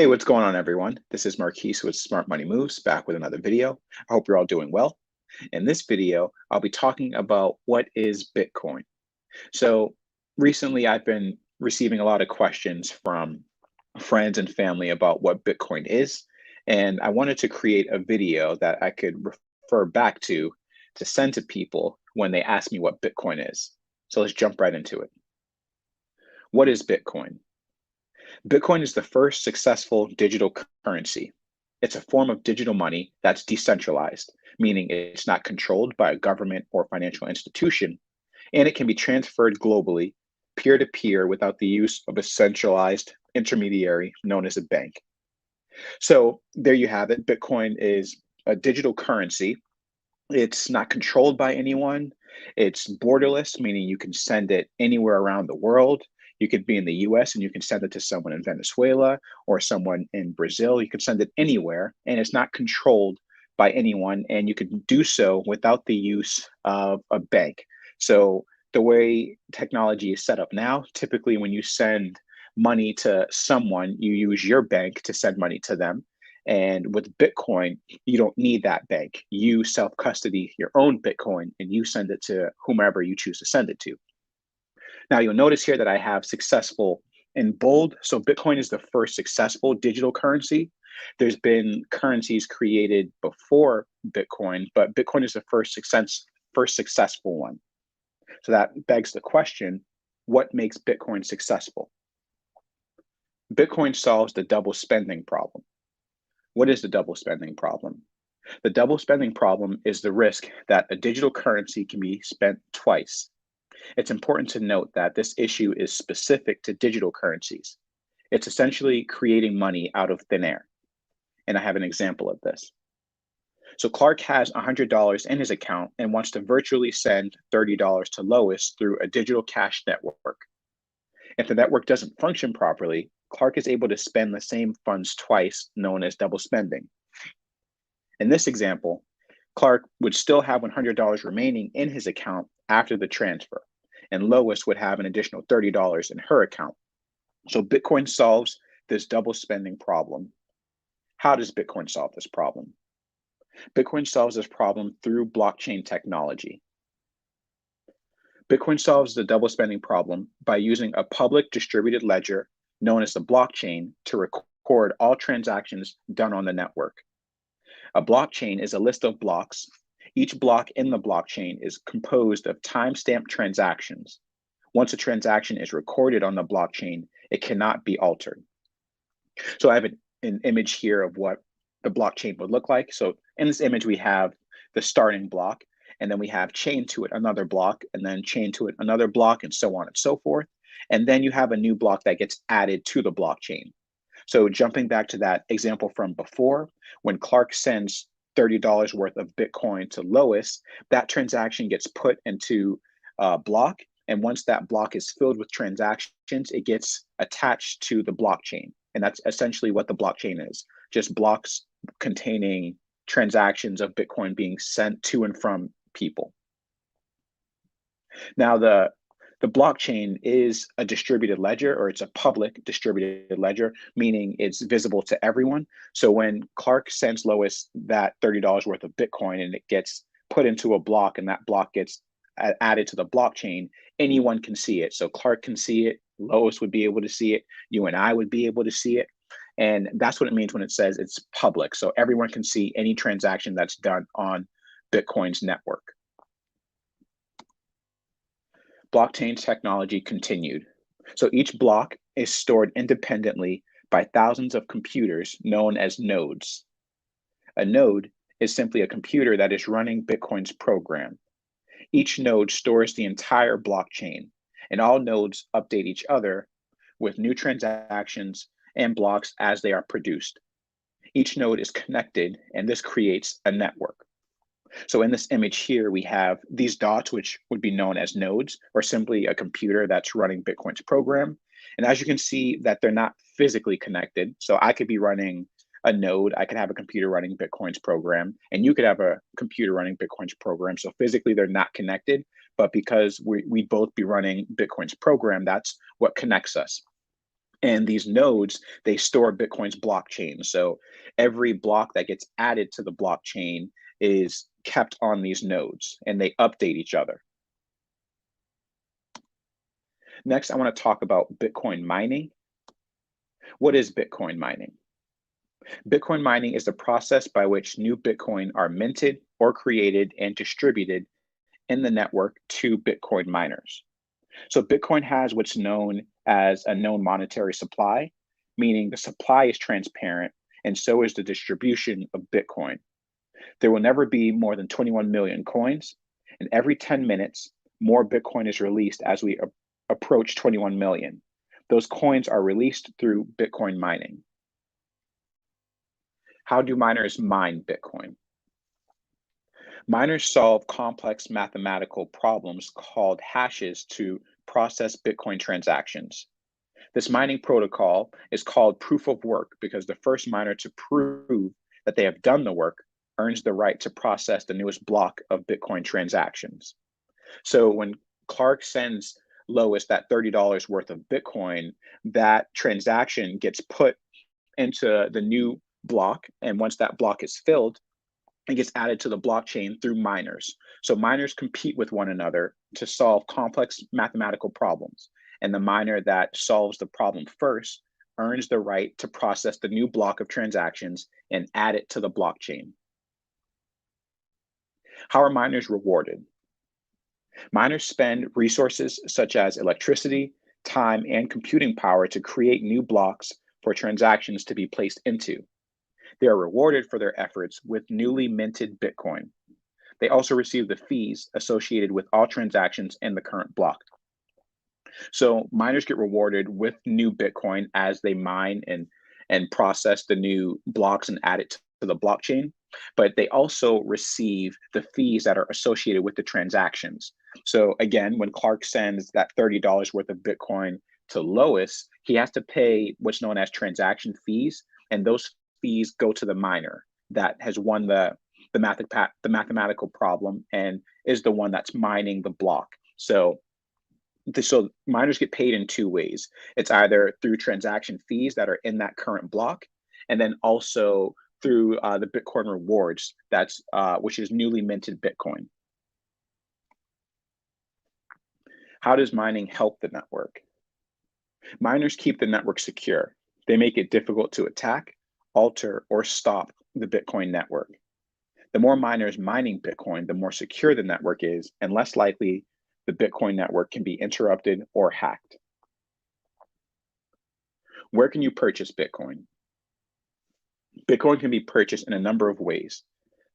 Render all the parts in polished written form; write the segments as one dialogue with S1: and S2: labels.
S1: Hey, what's going on, everyone? This is Marquise with Smart Money Moves, back with another video. I hope you're all doing well. In this video, I'll be talking about what is Bitcoin. So recently, I've been receiving a lot of questions from friends and family about what Bitcoin is, and I wanted to create a video that I could refer back to send to people when they ask me what Bitcoin is. So let's jump right into it. What is Bitcoin? Bitcoin is the first successful digital currency. It's a form of digital money that's decentralized, meaning it's not controlled by a government or financial institution, and it can be transferred globally, peer to peer, without the use of a centralized intermediary known as a bank. So there you have it. Bitcoin is a digital currency. It's not controlled by anyone. It's borderless, meaning you can send it anywhere around the world. You could be in the US and you can send it to someone in Venezuela or someone in Brazil. You can send it anywhere, and it's not controlled by anyone. And you can do so without the use of a bank. So, the way technology is set up now, typically when you send money to someone, you use your bank to send money to them. And with Bitcoin, you don't need that bank. You self custody your own Bitcoin and you send it to whomever you choose to send it to. Now, you'll notice here that I have successful in bold. So, Bitcoin is the first successful digital currency. There's been currencies created before Bitcoin, but Bitcoin is the first successful one. So that begs the question, what makes Bitcoin successful? Bitcoin solves the double spending problem. What is the double spending problem? The double spending problem is the risk that a digital currency can be spent twice. It's important to note that this issue is specific to digital currencies. It's essentially creating money out of thin air. And I have an example of this. So Clark has $100 in his account and wants to virtually send $30 to Lois through a digital cash network. If the network doesn't function properly, Clark is able to spend the same funds twice, known as double spending. In this example, Clark would still have $100 remaining in his account after the transfer, and Lois would have an additional $30 in her account. So Bitcoin solves this double spending problem. How does Bitcoin solve this problem? Bitcoin solves this problem through blockchain technology. Bitcoin solves the double spending problem by using a public distributed ledger known as the blockchain to record all transactions done on the network. A blockchain is a list of blocks. Each block in the blockchain is composed of timestamped transactions. Once a transaction is recorded on the blockchain, it cannot be altered. So I have an image here of what the blockchain would look like. So in this image, we have the starting block, and then we have chained to it another block, and then chained to it another block, and so on and so forth. And then you have a new block that gets added to the blockchain. So jumping back to that example from before, when Clark sends $30 worth of Bitcoin to Lois, that transaction gets put into a block. And once that block is filled with transactions, it gets attached to the blockchain. And that's essentially what the blockchain is, just blocks containing transactions of Bitcoin being sent to and from people. Now, the blockchain is a distributed ledger, or it's a public distributed ledger, meaning it's visible to everyone. So when Clark sends Lois that $30 worth of Bitcoin and it gets put into a block and that block gets added to the blockchain, anyone can see it. So Clark can see it, Lois would be able to see it, you and I would be able to see it. And that's what it means when it says it's public. So everyone can see any transaction that's done on Bitcoin's network. Blockchain technology continued. So each block is stored independently by thousands of computers known as nodes. A node is simply a computer that is running Bitcoin's program. Each node stores the entire blockchain, and all nodes update each other with new transactions and blocks as they are produced. Each node is connected, and this creates a network. So in this image here, we have these dots, which would be known as nodes, or simply a computer that's running Bitcoin's program. And as you can see that they're not physically connected. So I could be running a node, I could have a computer running Bitcoin's program, and you could have a computer running Bitcoin's program. So physically they're not connected, but because we'd both be running Bitcoin's program, that's what connects us. And these nodes, they store Bitcoin's blockchain. So every block that gets added to the blockchain is kept on these nodes and they update each other. Next, I want to talk about Bitcoin mining. What is Bitcoin mining? Bitcoin mining is the process by which new Bitcoin are minted or created and distributed in the network to Bitcoin miners. So Bitcoin has what's known as a known monetary supply, meaning the supply is transparent and so is the distribution of Bitcoin. There will never be more than 21 million coins, and every 10 minutes, more Bitcoin is released as we approach 21 million. Those coins are released through Bitcoin mining. How do miners mine Bitcoin? Miners solve complex mathematical problems called hashes to process Bitcoin transactions. This mining protocol is called proof of work because the first miner to prove that they have done the work earns the right to process the newest block of Bitcoin transactions. So when Clark sends Lois that $30 worth of Bitcoin, that transaction gets put into the new block. And once that block is filled, it gets added to the blockchain through miners. So miners compete with one another to solve complex mathematical problems. And the miner that solves the problem first earns the right to process the new block of transactions and add it to the blockchain. How are miners rewarded? Miners spend resources such as electricity, time, and computing power to create new blocks for transactions to be placed into. They are rewarded for their efforts with newly minted Bitcoin. They also receive the fees associated with all transactions in the current block. So miners get rewarded with new Bitcoin as they mine and process the new blocks and add it to the blockchain. But they also receive the fees that are associated with the transactions. So again, when Clark sends that $30 worth of Bitcoin to Lois, he has to pay what's known as transaction fees, and those fees go to the miner that has won the mathematical problem and is the one that's mining the block. So miners get paid in two ways. It's either through transaction fees that are in that current block, and then also through the Bitcoin rewards, that's which is newly minted Bitcoin. How does mining help the network? Miners keep the network secure. They make it difficult to attack, alter, or stop the Bitcoin network. The more miners mining Bitcoin, the more secure the network is, and less likely the Bitcoin network can be interrupted or hacked. Where can you purchase Bitcoin? Bitcoin can be purchased in a number of ways.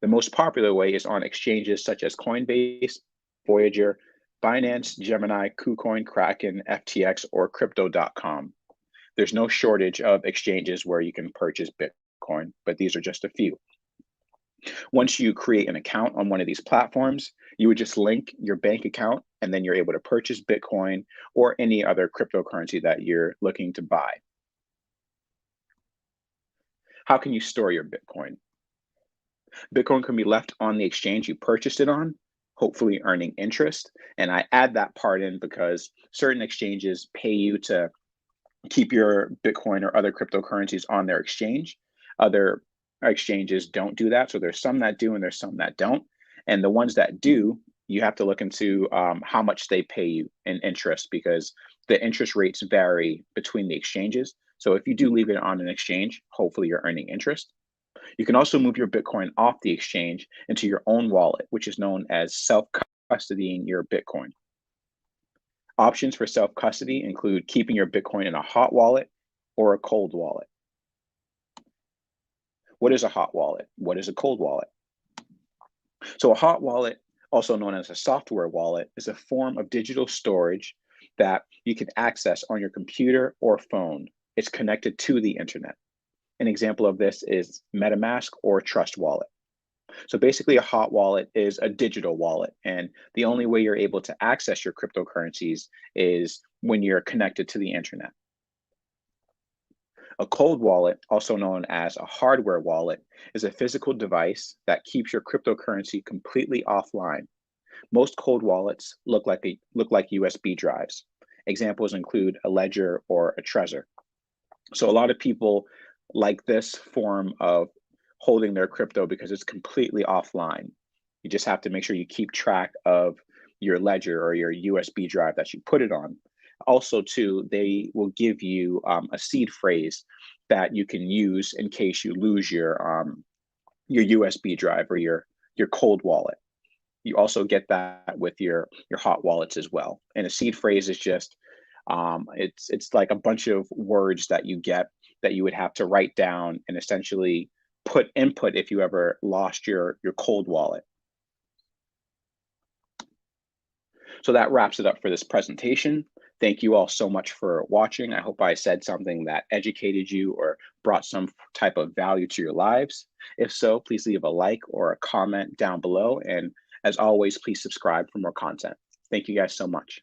S1: The most popular way is on exchanges such as Coinbase, Voyager, Binance, Gemini, KuCoin, Kraken, FTX, or Crypto.com. There's no shortage of exchanges where you can purchase Bitcoin, but these are just a few. Once you create an account on one of these platforms, you would just link your bank account and then you're able to purchase Bitcoin or any other cryptocurrency that you're looking to buy. How can you store your Bitcoin? Bitcoin can be left on the exchange you purchased it on, hopefully earning interest. And I add that part in because certain exchanges pay you to keep your Bitcoin or other cryptocurrencies on their exchange. Other exchanges don't do that. So there's some that do and there's some that don't. And the ones that do, you have to look into how much they pay you in interest because the interest rates vary between the exchanges. So if you do leave it on an exchange, hopefully you're earning interest. You can also move your Bitcoin off the exchange into your own wallet, which is known as self-custodying your Bitcoin. Options for self-custody include keeping your Bitcoin in a hot wallet or a cold wallet. What is a hot wallet? What is a cold wallet? So a hot wallet, also known as a software wallet, is a form of digital storage that you can access on your computer or phone. It's connected to the internet. An example of this is MetaMask or Trust Wallet. So basically, a hot wallet is a digital wallet, and the only way you're able to access your cryptocurrencies is when you're connected to the internet. A cold wallet, also known as a hardware wallet, is a physical device that keeps your cryptocurrency completely offline. Most cold wallets look like USB drives. Examples include a Ledger or a Trezor. So a lot of people like this form of holding their crypto because it's completely offline. You just have to make sure you keep track of your ledger or your USB drive that you put it on. Also, too, they will give you a seed phrase that you can use in case you lose your USB drive or your cold wallet. You also get that with your hot wallets as well. And a seed phrase is just it's like a bunch of words that you get that you would have to write down and essentially put input if you ever lost your cold wallet. So that wraps it up for this presentation. Thank you all so much for watching. I hope I said something that educated you or brought some type of value to your lives. If so, please leave a like or a comment down below. And as always, please subscribe for more content. Thank you guys so much.